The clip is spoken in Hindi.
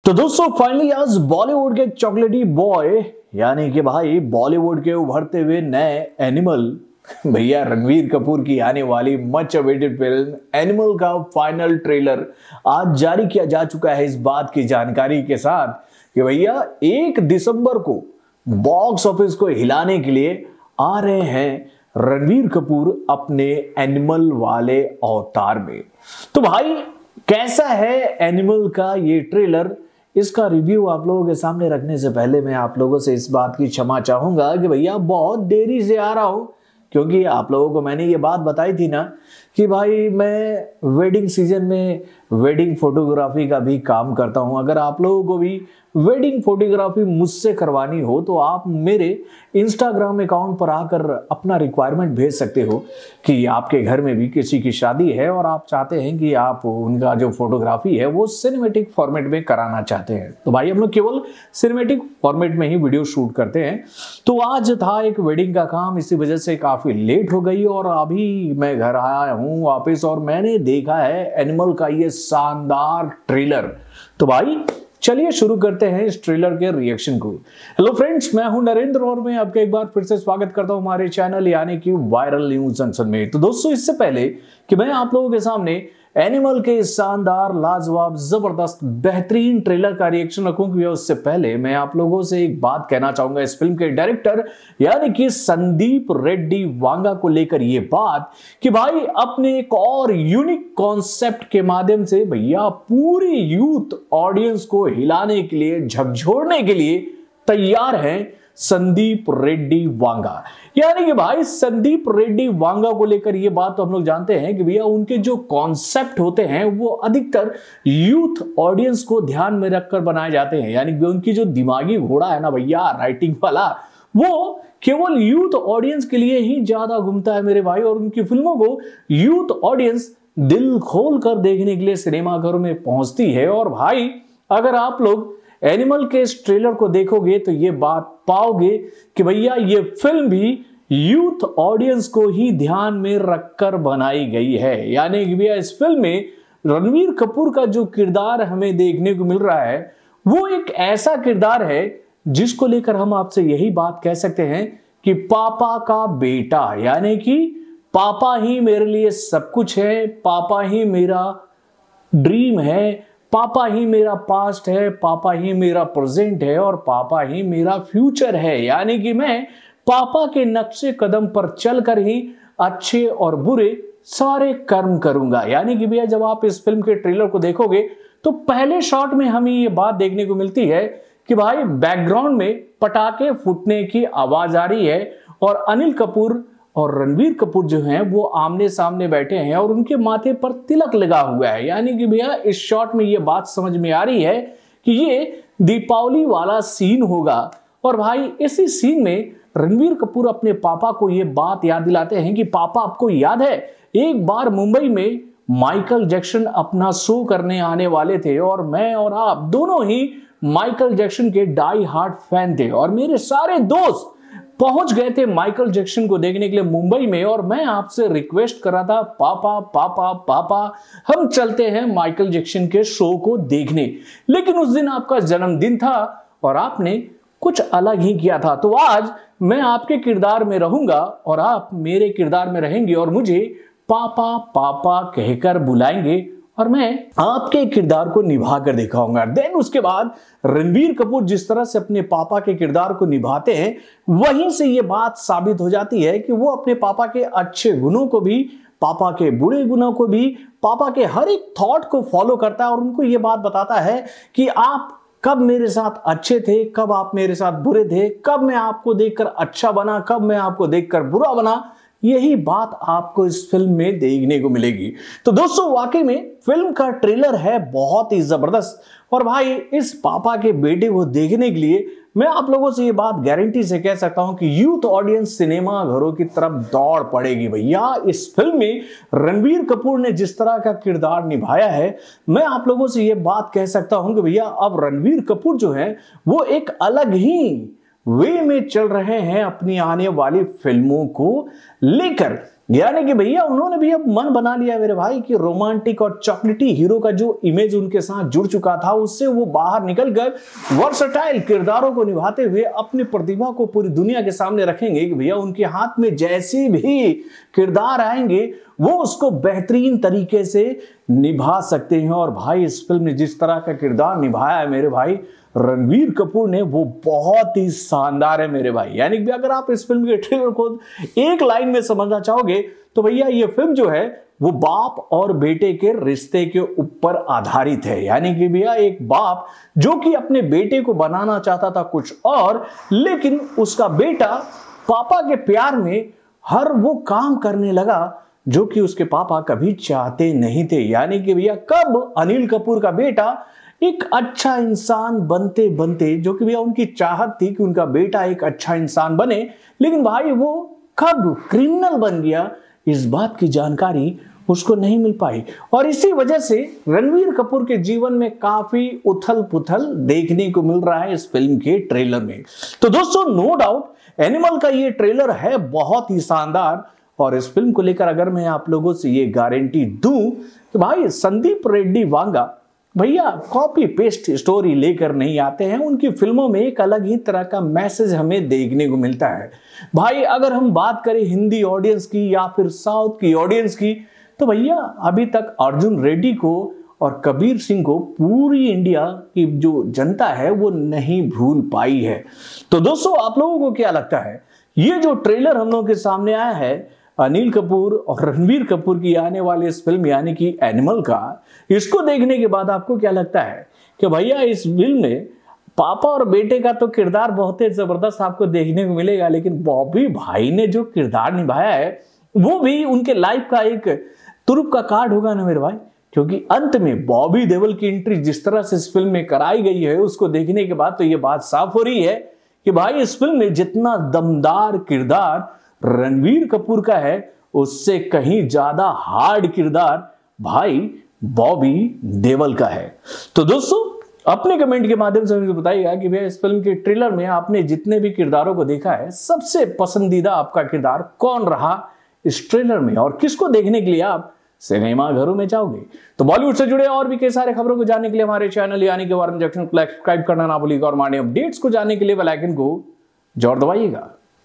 तो दोस्तों फाइनली आज बॉलीवुड के चॉकलेटी बॉय यानी कि भाई बॉलीवुड के उभरते हुए नए एनिमल भैया रणवीर कपूर की आने वाली मच अवेटेड फिल्म एनिमल का फाइनल ट्रेलर आज जारी किया जा चुका है। इस बात की जानकारी के साथ कि भैया 1 दिसंबर को बॉक्स ऑफिस को हिलाने के लिए आ रहे हैं रणवीर कपूर अपने एनिमल वाले अवतार में। तो भाई कैसा है एनिमल का ये ट्रेलर, इसका रिव्यू आप लोगों के सामने रखने से पहले मैं आप लोगों से इस बात की क्षमा चाहूंगा कि भैया बहुत देरी से आ रहा हूं, क्योंकि आप लोगों को मैंने ये बात बताई थी ना कि भाई मैं वेडिंग सीजन में वेडिंग फोटोग्राफी का भी काम करता हूं। अगर आप लोगों को भी वेडिंग फोटोग्राफी मुझसे करवानी हो तो आप मेरे इंस्टाग्राम अकाउंट पर आकर अपना रिक्वायरमेंट भेज सकते हो कि आपके घर में भी किसी की शादी है और आप चाहते हैं कि आप उनका जो फोटोग्राफी है वो सिनेमेटिक फॉर्मेट में कराना चाहते हैं। तो भाई हम लोग केवल सिनेमेटिक फॉर्मेट में ही वीडियो शूट करते हैं। तो आज था एक वेडिंग का काम, इसी वजह से काफी लेट हो गई और अभी मैं घर आया हूँ वापस और मैंने देखा है एनिमल का ये शानदार ट्रेलर। तो भाई चलिए शुरू करते हैं इस ट्रेलर के रिएक्शन को। हेलो फ्रेंड्स, मैं हूं नरेंद्र और मैं आपका एक बार फिर से स्वागत करता हूं हमारे चैनल यानी कि वायरल न्यूज जंक्शन में। तो दोस्तों इससे पहले कि मैं आप लोगों के सामने एनिमल के शानदार लाजवाब जबरदस्त बेहतरीन ट्रेलर का रिएक्शन रखूं, उससे पहले मैं आप लोगों से एक बात कहना चाहूंगा इस फिल्म के डायरेक्टर यानी कि संदीप रेड्डी वांगा को लेकर ये बात कि भाई अपने एक और यूनिक कॉन्सेप्ट के माध्यम से भैया पूरी यूथ ऑडियंस को हिलाने के लिए, झकझोरने के लिए तैयार हैं संदीप रेड्डी वांगा। यानी कि भाई संदीप रेड्डी वांगा को लेकर ये बात तो हम लोग जानते हैं कि भैया उनके जो कॉन्सेप्ट होते हैं वो अधिकतर यूथ ऑडियंस को ध्यान में रखकर बनाए जाते हैं। यानी कि उनकी जो दिमागी घोड़ा है ना भैया राइटिंग वाला, वो केवल यूथ ऑडियंस के लिए ही ज्यादा घूमता है मेरे भाई। और उनकी फिल्मों को यूथ ऑडियंस दिल खोल कर देखने के लिए सिनेमाघरों में पहुंचती है। और भाई अगर आप लोग एनिमल के इस ट्रेलर को देखोगे तो ये बात पाओगे कि भैया ये फिल्म भी यूथ ऑडियंस को ही ध्यान में रखकर बनाई गई है। यानी कि भैया इस फिल्म में रणवीर कपूर का जो किरदार हमें देखने को मिल रहा है वो एक ऐसा किरदार है जिसको लेकर हम आपसे यही बात कह सकते हैं कि पापा का बेटा, यानी कि पापा ही मेरे लिए सब कुछ है, पापा ही मेरा ड्रीम है, पापा ही मेरा पास्ट है, पापा ही मेरा प्रेजेंट है और पापा ही मेरा फ्यूचर है। यानी कि मैं पापा के नक्शे कदम पर चलकर ही अच्छे और बुरे सारे कर्म करूंगा। यानी कि भैया जब आप इस फिल्म के ट्रेलर को देखोगे तो पहले शॉट में हमें ये बात देखने को मिलती है कि भाई बैकग्राउंड में पटाखे फूटने की आवाज आ रही है और अनिल कपूर और रणवीर कपूर जो हैं वो आमने सामने बैठे हैं और उनके माथे पर तिलक लगा हुआ है। यानी कि भैया इस शॉट में ये बात समझ में आ रही है कि ये दीपावली वाला सीन होगा। और भाई इसी सीन में रणवीर कपूर अपने पापा को ये बात याद दिलाते हैं कि पापा आपको याद है एक बार मुंबई में माइकल जैक्सन अपना शो करने आने वाले थे और मैं और आप दोनों ही माइकल जैक्सन के डाई हार्ड फैन थे और मेरे सारे दोस्त पहुंच गए थे माइकल जैक्सन को देखने के लिए मुंबई में और मैं आपसे रिक्वेस्ट कर रहा था पापा पापा पापा हम चलते हैं माइकल जैक्सन के शो को देखने। लेकिन उस दिन आपका जन्मदिन था और आपने कुछ अलग ही किया था। तो आज मैं आपके किरदार में रहूंगा और आप मेरे किरदार में रहेंगे और मुझे पापा पापा कहकर बुलाएंगे और मैं आपके किरदार को निभा कर दिखाऊंगा। देन उसके बाद रणवीर कपूर जिस तरह से अपने पापा के किरदार को निभाते हैं वहीं से ये बात साबित हो जाती है कि वो अपने पापा के अच्छे गुणों को भी, पापा के बुरे गुणों को भी, पापा के हर एक थॉट को फॉलो करता है और उनको ये बात बताता है कि आप कब मेरे साथ अच्छे थे, कब आप मेरे साथ बुरे थे, कब मैं आपको देखकर अच्छा बना, कब मैं आपको देखकर बुरा बना। यही बात आपको इस फिल्म में देखने को मिलेगी। तो दोस्तों वाकई में फिल्म का ट्रेलर है बहुत ही जबरदस्त और भाई इस पापा के बेटे को देखने के लिए मैं आप लोगों से ये बात गारंटी से कह सकता हूं कि यूथ ऑडियंस सिनेमा घरों की तरफ दौड़ पड़ेगी। भैया इस फिल्म में रणवीर कपूर ने जिस तरह का किरदार निभाया है मैं आप लोगों से ये बात कह सकता हूं कि भैया अब रणवीर कपूर जो है वो एक अलग ही वे में चल रहे हैं अपनी आने वाली फिल्मों को लेकर। यानी कि भैया उन्होंने भी अब मन बना लिया मेरे भाई कि रोमांटिक और चॉकलेटी हीरो का जो इमेज उनके साथ जुड़ चुका था उससे वो बाहर निकल कर वर्सटाइल किरदारों को निभाते हुए अपनी प्रतिभा को पूरी दुनिया के सामने रखेंगे कि भैया उनके हाथ में जैसे भी किरदार आएंगे वो उसको बेहतरीन तरीके से निभा सकते हैं। और भाई इस फिल्म ने जिस तरह का किरदार निभाया है मेरे भाई रणवीर कपूर ने वो बहुत ही शानदार है मेरे भाई। यानी कि अगर आप इस फिल्म के ट्रेलर को एक लाइन में समझना चाहोगे तो भैया ये फिल्म जो है वो बाप और बेटे के रिश्ते के ऊपर आधारित है। यानी कि भैया एक बाप जो कि अपने बेटे को बनाना चाहता था कुछ और, लेकिन उसका बेटा पापा के प्यार में हर वो काम करने लगा जो कि उसके पापा कभी चाहते नहीं थे। यानी कि भैया कब अनिल कपूर का बेटा एक अच्छा इंसान बनते बनते, जो कि भैया उनकी चाहत थी कि उनका बेटा एक अच्छा इंसान बने, लेकिन भाई वो कब क्रिमिनल बन गया इस बात की जानकारी उसको नहीं मिल पाई। और इसी वजह से रणवीर कपूर के जीवन में काफी उथल पुथल देखने को मिल रहा है इस फिल्म के ट्रेलर में। तो दोस्तों नो डाउट एनिमल का ये ट्रेलर है बहुत ही शानदार। और इस फिल्म को लेकर अगर मैं आप लोगों से ये गारंटी दूं कि भाई संदीप रेड्डी वांगा भैया कॉपी पेस्ट स्टोरी लेकर नहीं आते हैं, उनकी फिल्मों में एक अलग ही तरह का मैसेज हमें देखने को मिलता है। भाई अगर हम बात करें हिंदी ऑडियंस की या फिर साउथ की ऑडियंस की तो भैया अभी तक अर्जुन रेड्डी को और कबीर सिंह को पूरी इंडिया की जो जनता है वो नहीं भूल पाई है। तो दोस्तों आप लोगों को क्या लगता है ये जो ट्रेलर हम लोगों के सामने आया है अनिल कपूर और रणवीर कपूर की आने वाली इस फिल्म यानी कि एनिमल का, इसको देखने के बाद आपको क्या लगता है कि भैया इस फिल्म में पापा और बेटे का तो किरदार बहुत ही जबरदस्त आपको देखने को मिलेगा, लेकिन बॉबी भाई ने जो किरदार निभाया है वो भी उनके लाइफ का एक तुरुप का कार्ड होगा ना मेरे भाई। क्योंकि अंत में बॉबी देओल की एंट्री जिस तरह से इस फिल्म में कराई गई है उसको देखने के बाद तो ये बात साफ हो रही है कि भाई इस फिल्म में जितना दमदार किरदार रणवीर कपूर का है उससे कहीं ज्यादा हार्ड किरदार भाई बॉबी देओल का है। तो दोस्तों अपने कमेंट के माध्यम से मुझे बताइएगा कि भैया इस फिल्म के ट्रेलर में आपने जितने भी किरदारों को देखा है सबसे पसंदीदा आपका किरदार कौन रहा इस ट्रेलर में और किसको देखने के लिए आप सिनेमा घरों में जाओगे। तो बॉलीवुड से जुड़े और भी कई सारे खबरों को जानने के लिए हमारे चैनल यानी कि वार्न जंक्शन को सब्सक्राइब करना ना भूलिएगा और हमारे अपडेट्स को जानने के लिए बेल आइकन को जरूर दबाइएगा।